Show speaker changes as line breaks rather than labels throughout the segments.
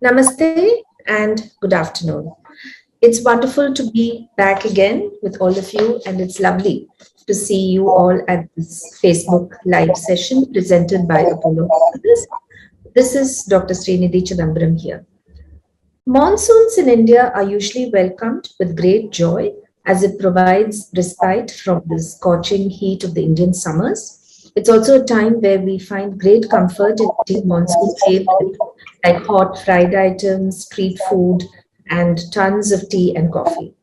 Namaste and good afternoon. It's wonderful to be back again with all of you, and it's lovely to see you all at this Facebook live session presented by Apollo Hospitals. This is Dr. Srinidhi Chidambaram here. Monsoons in India are usually welcomed with great joy as it provides respite from the scorching heat of the Indian summers. It's also a time where we find great comfort in eating monsoon favorites like hot fried items, street food, and tons of tea and coffee.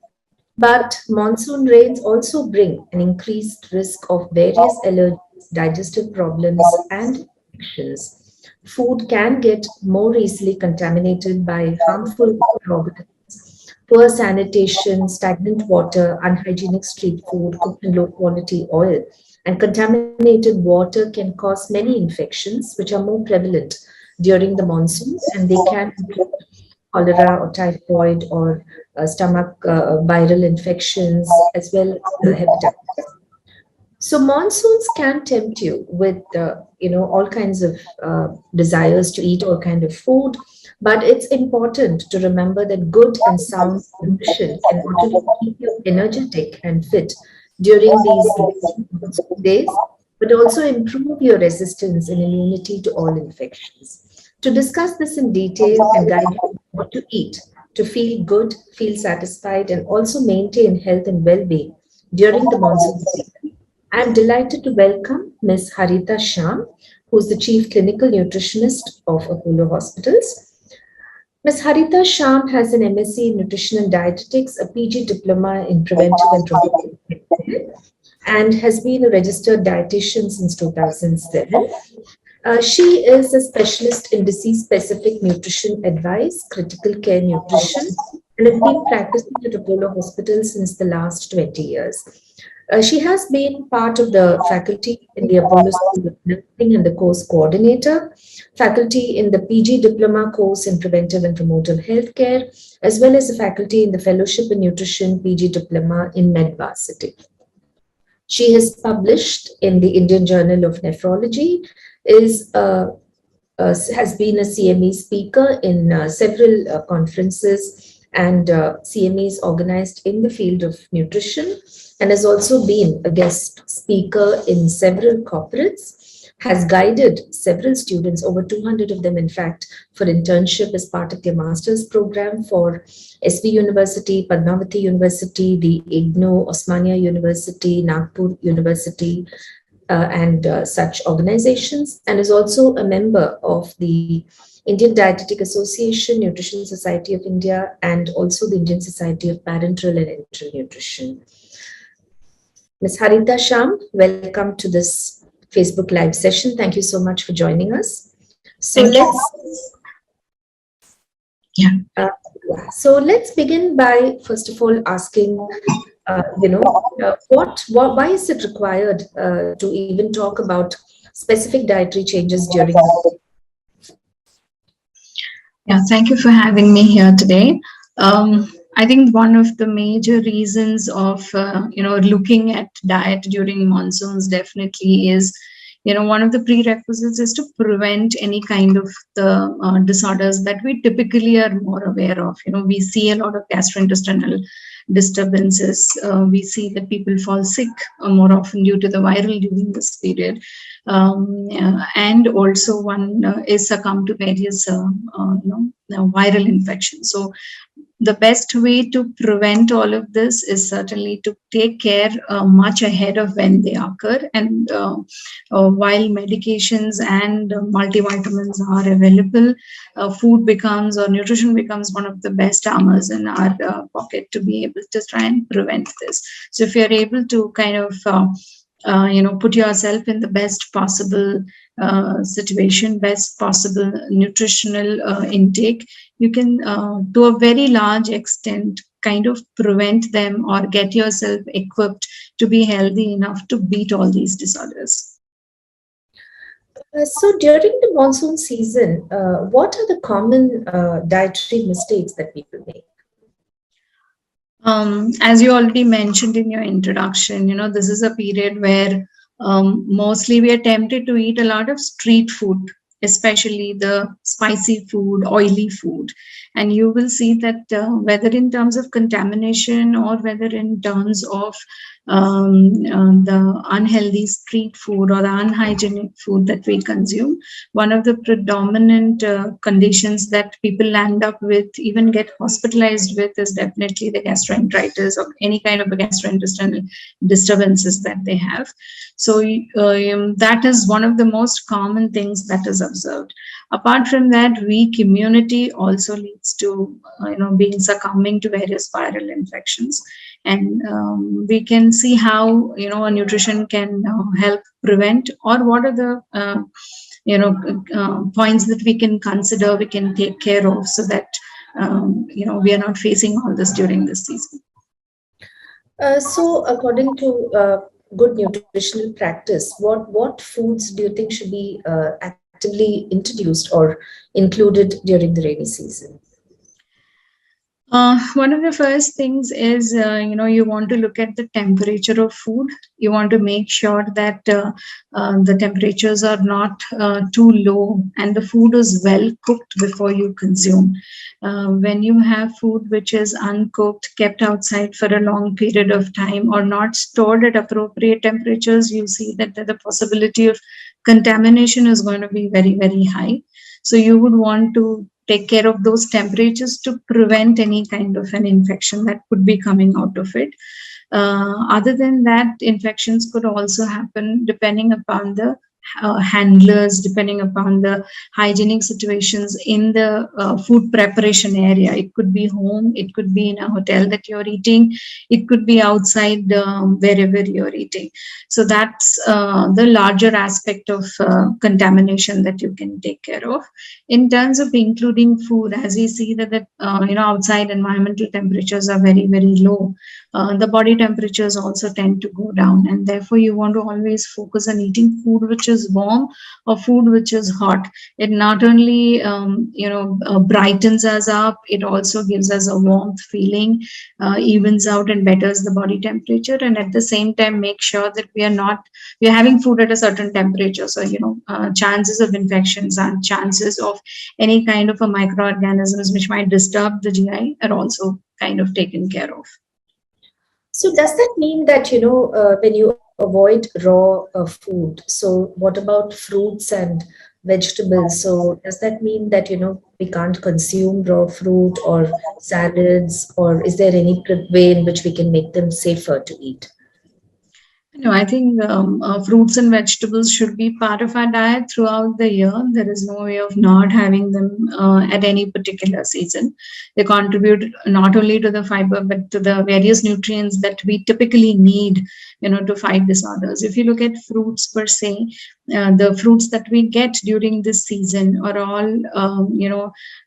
But monsoon rains also bring an increased risk of various allergies, digestive problems, and infections. Food can get more easily contaminated by harmful microorganisms. Poor sanitation, stagnant water, unhygienic street food, cooked in low quality oil, and contaminated water can cause many infections, which are more prevalent during the monsoons, and they can include cholera or typhoid or stomach viral infections as well as hepatitis. So monsoons can tempt you with all kinds of desires to eat all kind of food, but it's important to remember that good and sound nutrition can not only keep you energetic and fit during these monsoon days, but also improve your resistance and immunity to all infections. To discuss this in detail and guide you on what to eat to feel good, feel satisfied, and also maintain health and well-being during the monsoon season, I'm delighted to welcome Ms. Harita Shyam, who's the Chief Clinical Nutritionist of Apollo Hospitals. Ms. Harita Shyam has an MSc in Nutrition and Dietetics, a PG Diploma in Preventive and Preventative Care, and has been a registered dietitian since 2007. She is a specialist in disease-specific nutrition advice, critical care nutrition, and has been practicing at Apollo Hospital since the last 20 years. She has been part of the faculty in the Apollo School of Nursing and the course coordinator, faculty in the PG Diploma course in Preventive and Promotive Healthcare, as well as a faculty in the Fellowship in Nutrition PG Diploma in MedVarsity. She has published in the Indian Journal of Nephrology, has been a CME speaker in several conferences and CMEs organized in the field of nutrition, and has also been a guest speaker in several corporates, has guided several students, over 200 of them in fact, for internship as part of their master's program for SV University, Padmavati University, the IGNOU, Osmania University, Nagpur University, and such organizations, and is also a member of the Indian Dietetic Association, Nutrition Society of India, and also the Indian Society of Parenteral and Enteral Nutrition. Ms. Harita Shyam, welcome to this Facebook Live session. Thank you so much for joining us. So let's begin by first of all asking, why is it required to even talk about specific dietary changes during the
thank you for having me here today. I think one of the major reasons of looking at diet during monsoons definitely is, one of the prerequisites is to prevent any kind of the disorders that we typically are more aware of. We see a lot of gastrointestinal disturbances. We see that people fall sick more often due to the viral during this period. And also one is succumb to various viral infections. So the best way to prevent all of this is certainly to take care much ahead of when they occur. And while medications and multivitamins are available, food becomes, or nutrition becomes, one of the best armors in our pocket to be able to try and prevent this. So if you're able to kind of put yourself in the best possible situation, best possible nutritional intake, you can, to a very large extent, kind of prevent them or get yourself equipped to be healthy enough to beat all these disorders.
So during the monsoon season, what are the common dietary mistakes that people make?
As you already mentioned in your introduction, this is a period where mostly we are tempted to eat a lot of street food especially the spicy food, oily food. And you will see that whether in terms of contamination or whether in terms of the unhealthy street food or the unhygienic food that we consume, one of the predominant conditions that people land up with, even get hospitalized with, is definitely the gastroenteritis or any kind of a gastrointestinal disturbances that they have. So that is one of the most common things that is observed. Apart from that, weak immunity also leads to being succumbing to various viral infections, and we can see how a nutrition can help prevent, or what are the points that we can consider, we can take care of, so that we are not facing all this during this season.
So, according to good nutritional practice, what foods do you think should be actively introduced or included during the rainy season?
One of the first things is, you want to look at the temperature of food. You want to make sure that the temperatures are not too low and the food is well cooked before you consume. When you have food which is uncooked, kept outside for a long period of time, or not stored at appropriate temperatures, you see that the possibility of contamination is going to be very, very high. So you would want to take care of those temperatures to prevent any kind of an infection that could be coming out of it. Other than that, infections could also happen depending upon the handlers, depending upon the hygienic situations in the food preparation area. It could be home, it could be in a hotel that you're eating, it could be outside wherever you're eating. So that's the larger aspect of contamination that you can take care of. In terms of including food, as we see that the outside environmental temperatures are very, very low, the body temperatures also tend to go down, and therefore you want to always focus on eating food which is warm or food which is hot. It not only brightens us up, it also gives us a warmth feeling, evens out and betters the body temperature, and at the same time make sure that we are having food at a certain temperature. So chances of infections and chances of any kind of a microorganisms which might disturb the GI are also kind of taken care of.
So does that mean that, when you avoid raw food, so what about fruits and vegetables? So does that mean that, we can't consume raw fruit or salads, or is there any way in which we can make them safer to eat?
No, I think fruits and vegetables should be part of our diet throughout the year. There is no way of not having them at any particular season. They contribute not only to the fiber, but to the various nutrients that we typically need, to fight disorders. If you look at fruits per se, the fruits that we get during this season are all,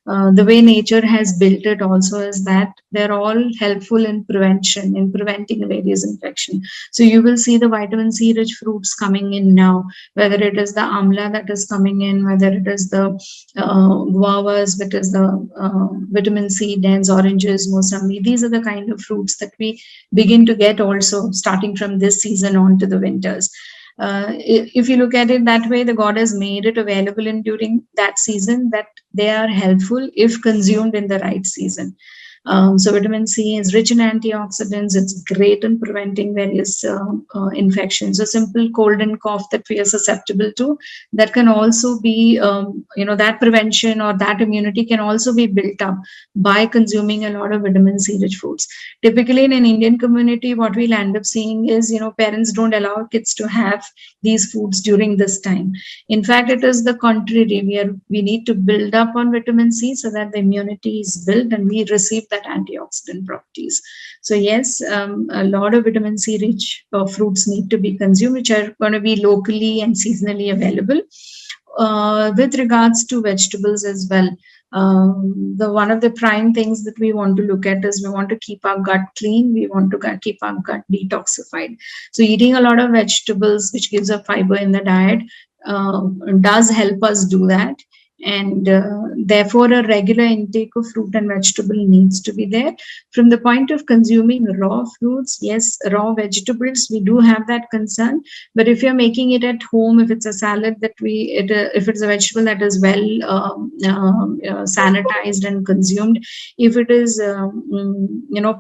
the way nature has built it also is that they're all helpful in prevention, in preventing various infection. So you will see the vitamin C rich fruits coming in now, whether it is the amla that is coming in, whether it is the guavas, which is the vitamin C dense oranges, mosambi. These are the kind of fruits that we begin to get also starting from this season on to the winters. If you look at it that way, the God has made it available in during that season, that they are helpful if consumed in the right season. So vitamin C is rich in antioxidants. It's great in preventing various infections. A simple cold and cough that we are susceptible to, that can also be, that prevention or that immunity can also be built up by consuming a lot of vitamin C rich foods. Typically in an Indian community, what we'll end up seeing is, parents don't allow kids to have these foods during this time. In fact, it is the contrary. We need to build up on vitamin C so that the immunity is built and we receive that antioxidant properties. So yes, a lot of vitamin C rich fruits need to be consumed, which are going to be locally and seasonally available. With regards to vegetables as well, one of the prime things that we want to look at is we want to keep our gut clean. We want to keep our gut detoxified. So eating a lot of vegetables, which gives a fiber in the diet, does help us do that. and therefore a regular intake of fruit and vegetable needs to be there. From the point of consuming raw fruits, yes, raw vegetables, we do have that concern, but if you're making it at home, if it's a salad that if it's a vegetable that is well sanitized and consumed, if it is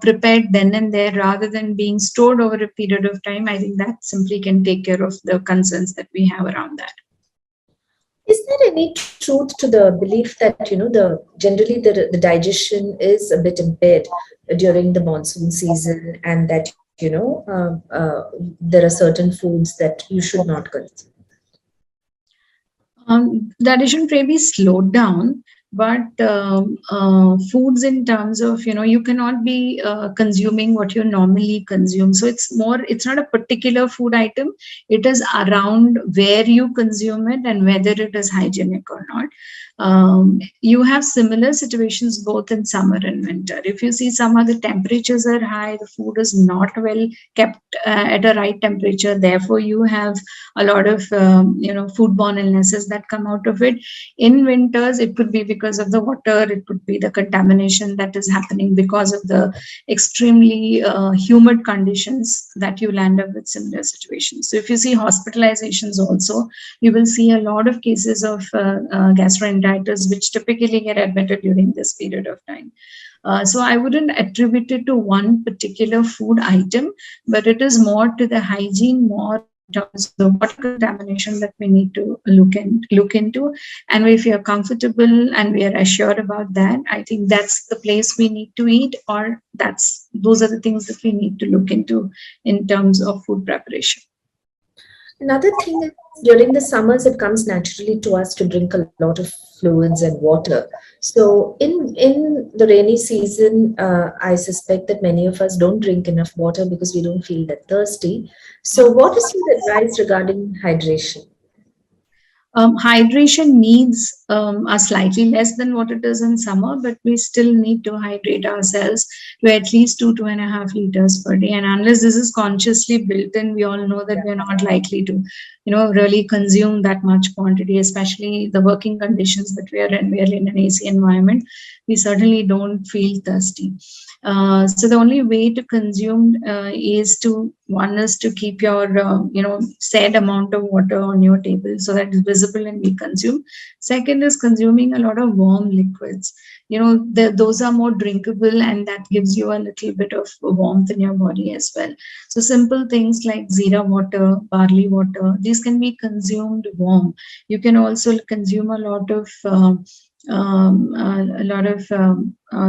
prepared then and there rather than being stored over a period of time, I think that simply can take care of the concerns that we have around that.
Is there any truth to the belief that the digestion is a bit impaired during the monsoon season, and that there are certain foods that you should not consume?
The addition may be slowed down, but foods in terms of, you cannot be consuming what you normally consume. So it's not a particular food item. It is around where you consume it and whether it is hygienic or not. You have similar situations both in summer and winter. If you see summer, the temperatures are high, the food is not well kept at a right temperature. Therefore, you have a lot of foodborne illnesses that come out of it. In winters, it could be because of the water, it could be the contamination that is happening because of the extremely humid conditions that you land up with similar situations. So if you see hospitalizations also, you will see a lot of cases of gastroenteritis, which typically get admitted during this period of time. So I wouldn't attribute it to one particular food item, but it is more to the hygiene, more in terms of the water contamination that we need to look into. And if we are comfortable and we are assured about that, I think that's the place we need to eat, or those are the things that we need to look into in terms of food preparation.
Another thing is, during the summers, it comes naturally to us to drink a lot of fluids and water. So in the rainy season, I suspect that many of us don't drink enough water because we don't feel that thirsty. So what is your advice regarding hydration?
Hydration needs are slightly less than what it is in summer, but we still need to hydrate ourselves to at least 2.5 liters per day. And unless this is consciously built in, we all know that we're not likely to, really consume that much quantity, especially the working conditions that we are in. We are in an AC environment. We certainly don't feel thirsty. So the only way to consume is to keep your said amount of water on your table so that it's visible and be consumed. Second is consuming a lot of warm liquids. Those are more drinkable, and that gives you a little bit of warmth in your body as well. So simple things like Zira water, barley water, these can be consumed warm. You can also consume a lot of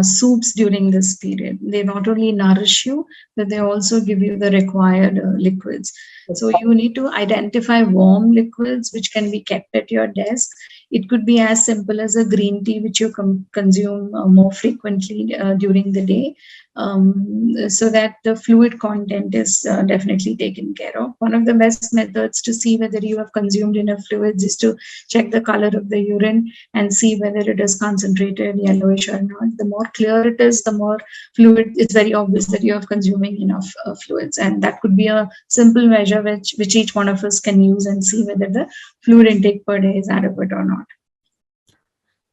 soups during this period. They not only nourish you, but they also give you the required liquids. So you need to identify warm liquids which can be kept at your desk. It could be as simple as a green tea, which you consume more frequently during the day, so that the fluid content is definitely taken care of. One of the best methods to see whether you have consumed enough fluids is to check the color of the urine and see whether it is concentrated, yellowish or not. The more clear it is, the more fluid, it's very obvious that you are consuming enough fluids. And that could be a simple measure which each one of us can use and see whether the fluid intake per day is adequate or not.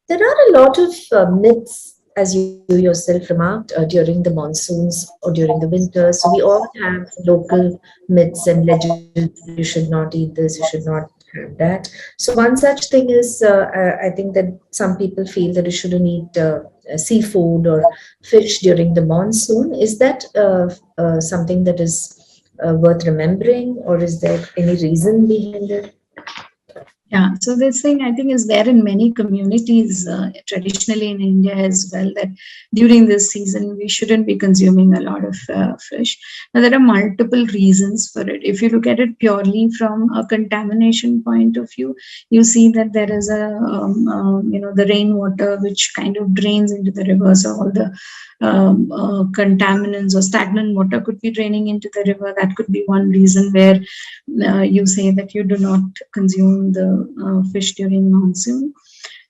There are a lot of myths, as you yourself remarked, during the monsoons or during the winter. So we all have local myths and legends. You should not eat this, you should not have that. So one such thing is, I think that some people feel that you shouldn't eat seafood or fish during the monsoon. Is that something that is worth remembering, or is there any reason behind it?
Yeah, so this thing I think is there in many communities, traditionally in India as well, that during this season we shouldn't be consuming a lot of fish. Now there are multiple reasons for it. If you look at it purely from a contamination point of view, you see that there is the rainwater which kind of drains into the river, so all the contaminants or stagnant water could be draining into the river. That could be one reason where you say that you do not consume the fish during monsoon.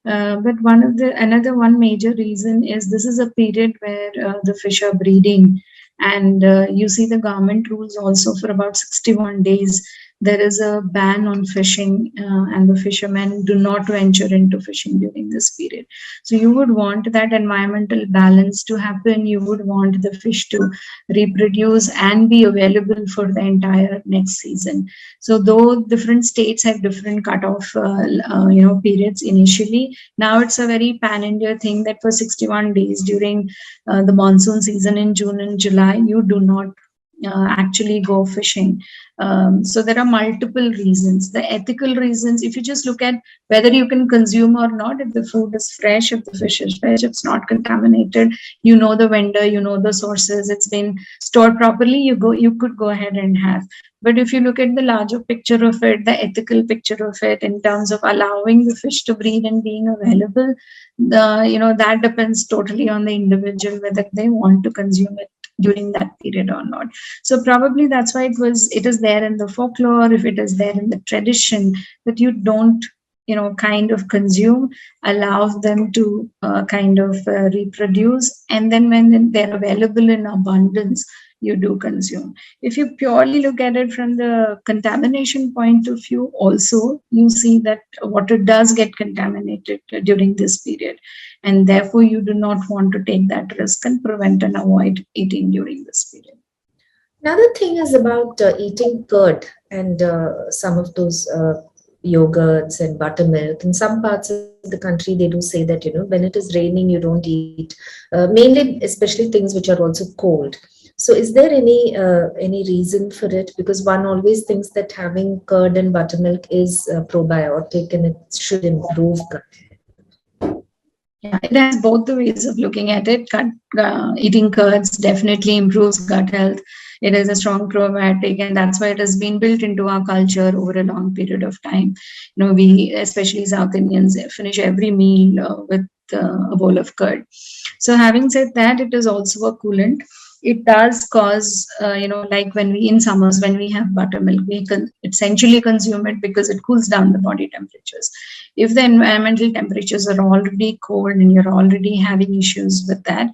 But another one major reason is this is a period where the fish are breeding, and you see the government rules also for about 61 days there is a ban on fishing, and the fishermen do not venture into fishing during this period. So you would want that environmental balance to happen. You would want the fish to reproduce and be available for the entire next season. So though different states have different cutoff, periods initially, now it's a very pan-India thing that for 61 days during the monsoon season in June and July, you do not actually go fishing. So there are multiple reasons. The ethical reasons, if you just look at whether you can consume or not, if the food is fresh, if the fish is fresh, it's not contaminated, you know the vendor, you know the sources, it's been stored properly, you could go ahead and have. But if you look at the larger picture of it, the ethical picture of it, in terms of allowing the fish to breed and being available, that depends totally on the individual whether they want to consume it during that period or not. So probably that's why it is there in the folklore, if it is there in the tradition, that you don't kind of consume, allow them to kind of reproduce, and then when they're available in abundance, you do consume. If you purely look at it from the contamination point of view, also you see that water does get contaminated during this period, and therefore you do not want to take that risk and prevent and avoid eating during this period.
Another thing is about eating curd and some of those yogurts and buttermilk. In some parts of the country, they do say that, when it is raining, you don't eat, mainly, especially things which are also cold. So is there any reason for it? Because one always thinks that having curd and buttermilk is probiotic and it should improve gut.
Yeah, it has both the ways of looking at it. Eating curds definitely improves gut health. It is a strong probiotic, and that's why it has been built into our culture over a long period of time. We, especially South Indians, finish every meal with a bowl of curd. So having said that, it is also a coolant. It does cause, like when we, in summers, when we have buttermilk, we can essentially consume it because it cools down the body temperatures. If the environmental temperatures are already cold and you're already having issues with that,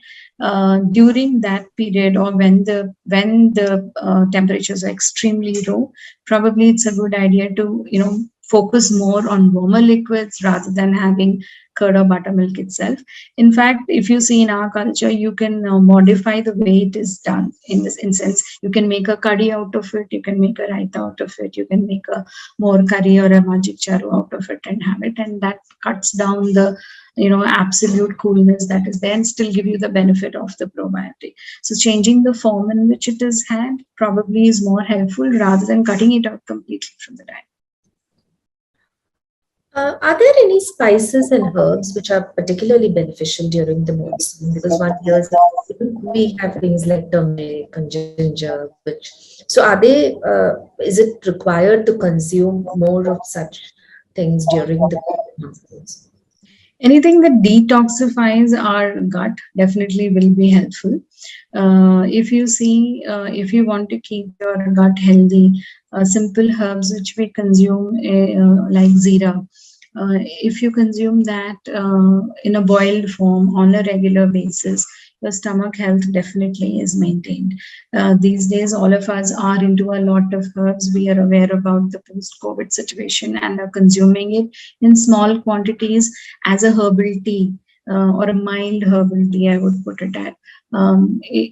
during that period, or when the temperatures are extremely low, probably it's a good idea to focus more on warmer liquids rather than having curd or buttermilk itself. In fact, if you see in our culture, you can modify the way it is done. In this instance, you can make a curry out of it, you can make a raita out of it, you can make a more curry or a magic charu out of it and have it, and that cuts down the absolute coolness that is there and still give you the benefit of the probiotic. So changing the form in which it is had probably is more helpful rather than cutting it out completely from the diet.
Are there any spices and herbs which are particularly beneficial during the monsoon? Because one hears we have things like turmeric and ginger, which so are they? Is it required to consume more of such things during the monsoons?
Anything that detoxifies our gut definitely will be helpful. If you see, if you want to keep your gut healthy, simple herbs which we consume, like zira, if you consume that in a boiled form on a regular basis, your stomach health definitely is maintained. These days, all of us are into a lot of herbs. We are aware about the post-COVID situation and are consuming it in small quantities as a herbal tea, or a mild herbal tea, I would put it at,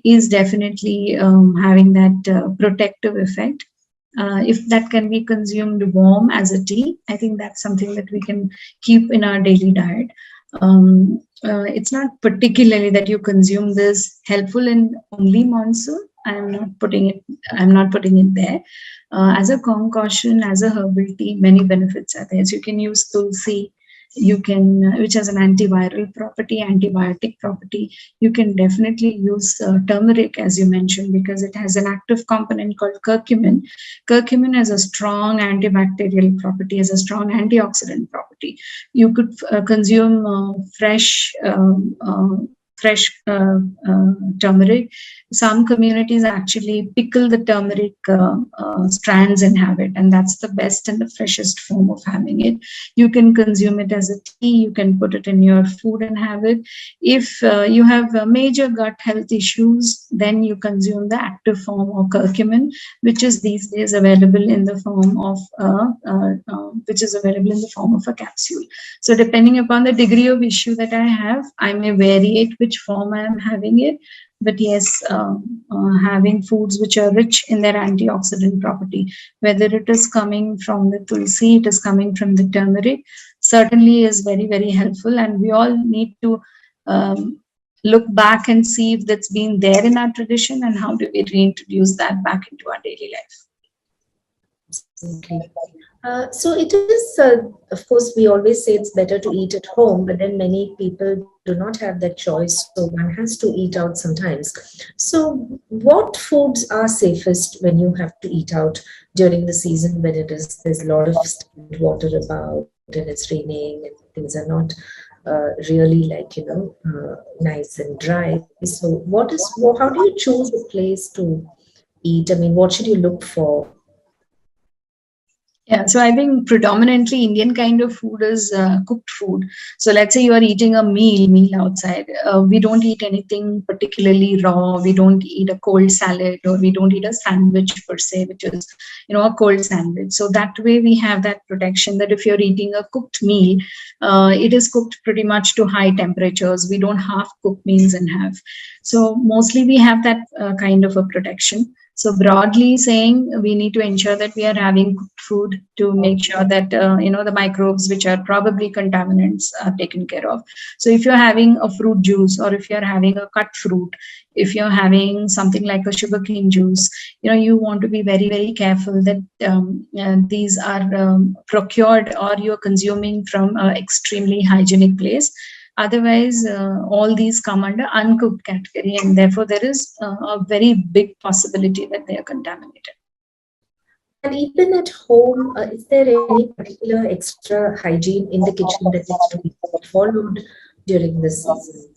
is definitely having that protective effect. If that can be consumed warm as a tea, I think that's something that we can keep in our daily diet. It's not particularly that you consume this helpful in only monsoon. I'm not putting it there. As a concoction, as a herbal tea, many benefits are there. So you can use tulsi, which has an antiviral property, antibiotic property. You can definitely use turmeric, as you mentioned, because it has an active component called curcumin. Curcumin has a strong antibacterial property, has a strong antioxidant property. You could consume fresh fresh turmeric. Some communities actually pickle the turmeric strands and have it, and that's the best and the freshest form of having it. You can consume it as a tea, you can put it in your food and have it. If you have major gut health issues, then you consume the active form of curcumin, which is these days available in the form of a capsule. So depending upon the degree of issue that I have, I may variate which form I am having it. But yes, having foods which are rich in their antioxidant property, whether it is coming from the tulsi, it is coming from the turmeric, certainly is very, very helpful. And we all need to look back and see if that's been there in our tradition and how do we reintroduce that back into our daily life.
Absolutely. So it is, of course, we always say it's better to eat at home, but then many people do not have that choice, so one has to eat out sometimes. So what foods are safest when you have to eat out during the season when there's a lot of stagnant water about and it's raining and things are not really like, nice and dry. So how do you choose a place to eat? I mean, what should you look for?
Yeah, so I think predominantly Indian kind of food is cooked food. So let's say you are eating a meal outside. We don't eat anything particularly raw. We don't eat a cold salad, or we don't eat a sandwich per se, which is, a cold sandwich. So that way we have that protection that if you're eating a cooked meal, it is cooked pretty much to high temperatures. We don't half cook meals and have. So mostly we have that kind of a protection. So broadly saying, we need to ensure that we are having cooked food to make sure that the microbes, which are probably contaminants, are taken care of. So if you're having a fruit juice, or if you're having a cut fruit, if you're having something like a sugarcane juice, you want to be very, very careful that these are procured or you're consuming from an extremely hygienic place. Otherwise, all these come under uncooked category, and therefore there is a very big possibility that they are contaminated.
And even at home, is there any particular extra hygiene in the kitchen that needs to be followed during this season?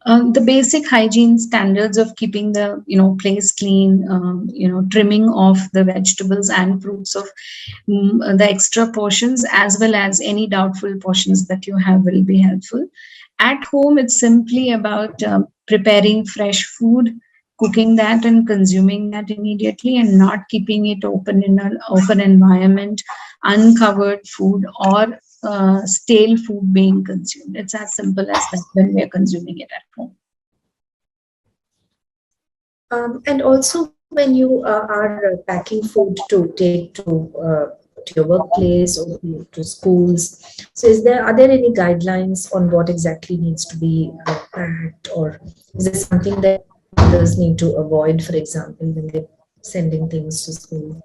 The basic hygiene standards of keeping the place clean, trimming off the vegetables and fruits of the extra portions, as well as any doubtful portions that you have, will be helpful. At home, it's simply about preparing fresh food, cooking that and consuming that immediately, and not keeping it open in an open environment, uncovered food, or stale food being consumed. It's as simple as that when we are consuming it at home.
And also, when you are packing food to take to your workplace or to schools, so are there any guidelines on what exactly needs to be packed, or is there something that others need to avoid, for example, when they're sending things to school?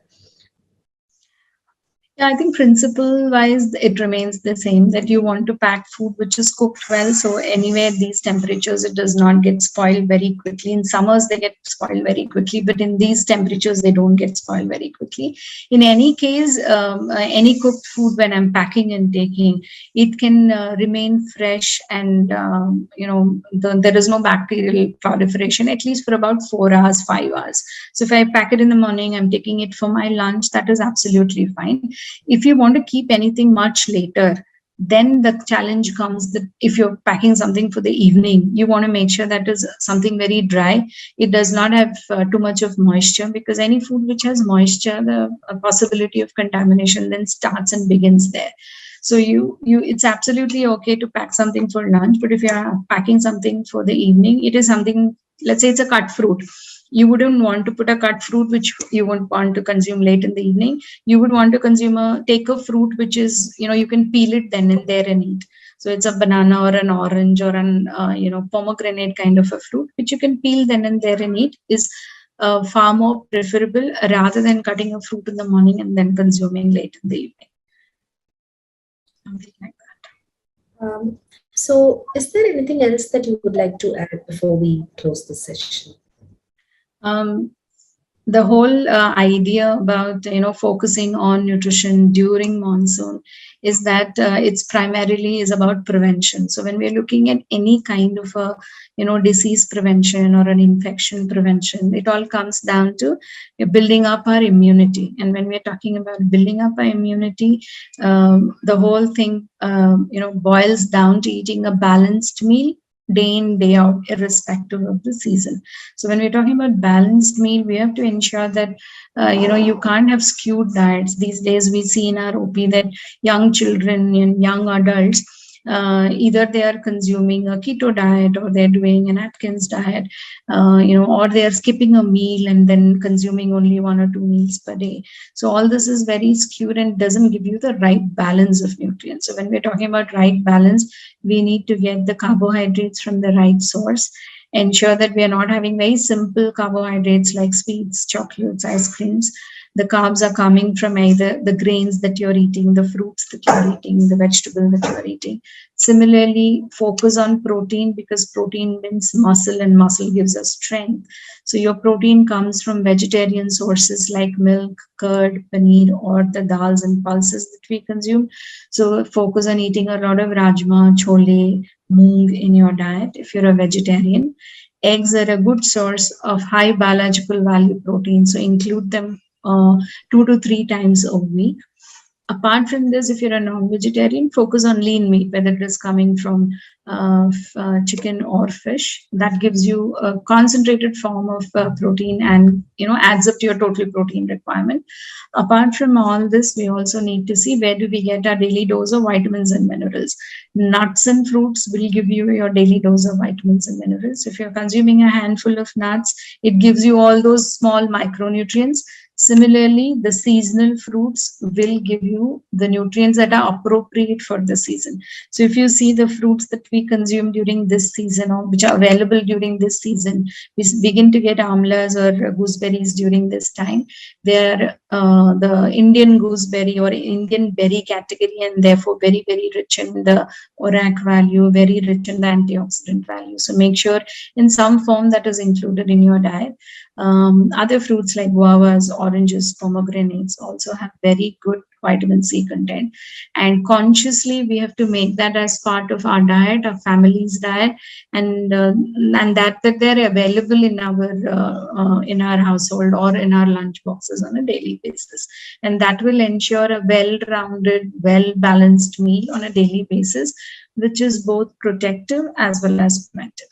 Yeah, I think principle wise, it remains the same, that you want to pack food which is cooked well. So anywhere these temperatures, it does not get spoiled very quickly. In summers, they get spoiled very quickly, but in these temperatures, they don't get spoiled very quickly. In any case, any cooked food, when I'm packing and taking, it can remain fresh, and there is no bacterial proliferation, at least for about 4 hours, 5 hours. So if I pack it in the morning, I'm taking it for my lunch, that is absolutely fine. If you want to keep anything much later, then the challenge comes that if you're packing something for the evening, you want to make sure that is something very dry. It does not have too much of moisture, because any food which has moisture, the possibility of contamination then starts and begins there. So it's absolutely okay to pack something for lunch, but if you're packing something for the evening, it is something, let's say it's a cut fruit. You wouldn't want to put a cut fruit which you wouldn't want to consume late in the evening. You would want to take a fruit which is, you can peel it then and there and eat. So it's a banana or an orange or an, pomegranate kind of a fruit, which you can peel then and there and eat, is far more preferable rather than cutting a fruit in the morning and then consuming late in the evening. Something like that.
So is there anything else that you would like to add before we close the session?
the whole idea about focusing on nutrition during monsoon is that it's primarily is about prevention. So when we're looking at any kind of a disease prevention or an infection prevention, it all comes down to building up our immunity. And when we're talking about building up our immunity, the whole thing boils down to eating a balanced meal day in day out, irrespective of the season. So when we're talking about balanced meal, we have to ensure that you can't have skewed diets. These days, we see in our OP that young children and young adults, either they are consuming a keto diet or they're doing an Atkins diet, or they are skipping a meal and then consuming only 1 or 2 meals per day. So all this is very skewed and doesn't give you the right balance of nutrients. So when we're talking about right balance, we need to get the carbohydrates from the right source, ensure that we are not having very simple carbohydrates like sweets, chocolates, ice creams. The carbs are coming from either the grains that you're eating, the fruits that you're eating, the vegetable that you're eating. Similarly, focus on protein, because protein builds muscle and muscle gives us strength. So your protein comes from vegetarian sources like milk, curd, paneer, or the dals and pulses that we consume. So focus on eating a lot of rajma, chole, moong in your diet if you're a vegetarian. Eggs are a good source of high biological value protein, so include them 2 to 3 times a week. Apart from this, if you're a non-vegetarian, focus on lean meat, whether it is coming from chicken or fish. That gives you a concentrated form of protein and adds up to your total protein requirement. Apart from all this, we also need to see where do we get our daily dose of vitamins and minerals. Nuts and fruits will give you your daily dose of vitamins and minerals. If you're consuming a handful of nuts, it gives you all those small micronutrients. Similarly, the seasonal fruits will give you the nutrients that are appropriate for the season. So if you see the fruits that we consume during this season, or which are available during this season, we begin to get amlas or gooseberries during this time. They're the Indian gooseberry or Indian berry category, and therefore very, very rich in the ORAC value, very rich in the antioxidant value. So make sure in some form that is included in your diet. Other fruits like guavas, oranges, pomegranates also have very good vitamin C content. And consciously, we have to make that as part of our diet, our family's diet, and that they're available in our household or in our lunch boxes on a daily basis. And that will ensure a well-rounded, well-balanced meal on a daily basis, which is both protective as well as preventive.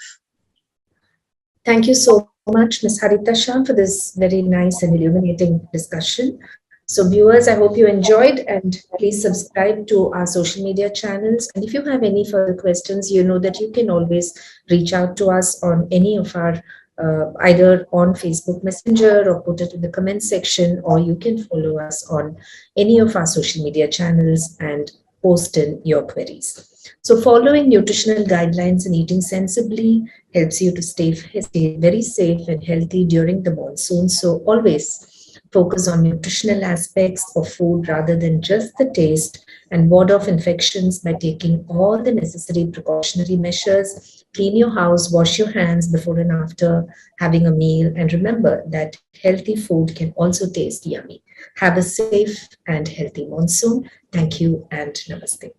Thank you so much, Ms. Harita Shyam, for this very nice and illuminating discussion. So viewers, I hope you enjoyed, and please subscribe to our social media channels. And if you have any further questions, you know that you can always reach out to us on any of our, either on Facebook Messenger or put it in the comment section, or you can follow us on any of our social media channels and post in your queries. So following nutritional guidelines and eating sensibly helps you to stay very safe and healthy during the monsoon. So always focus on nutritional aspects of food rather than just the taste, and ward off infections by taking all the necessary precautionary measures. Clean your house, wash your hands before and after having a meal, and remember that healthy food can also taste yummy. Have a safe and healthy monsoon. Thank you and namaste.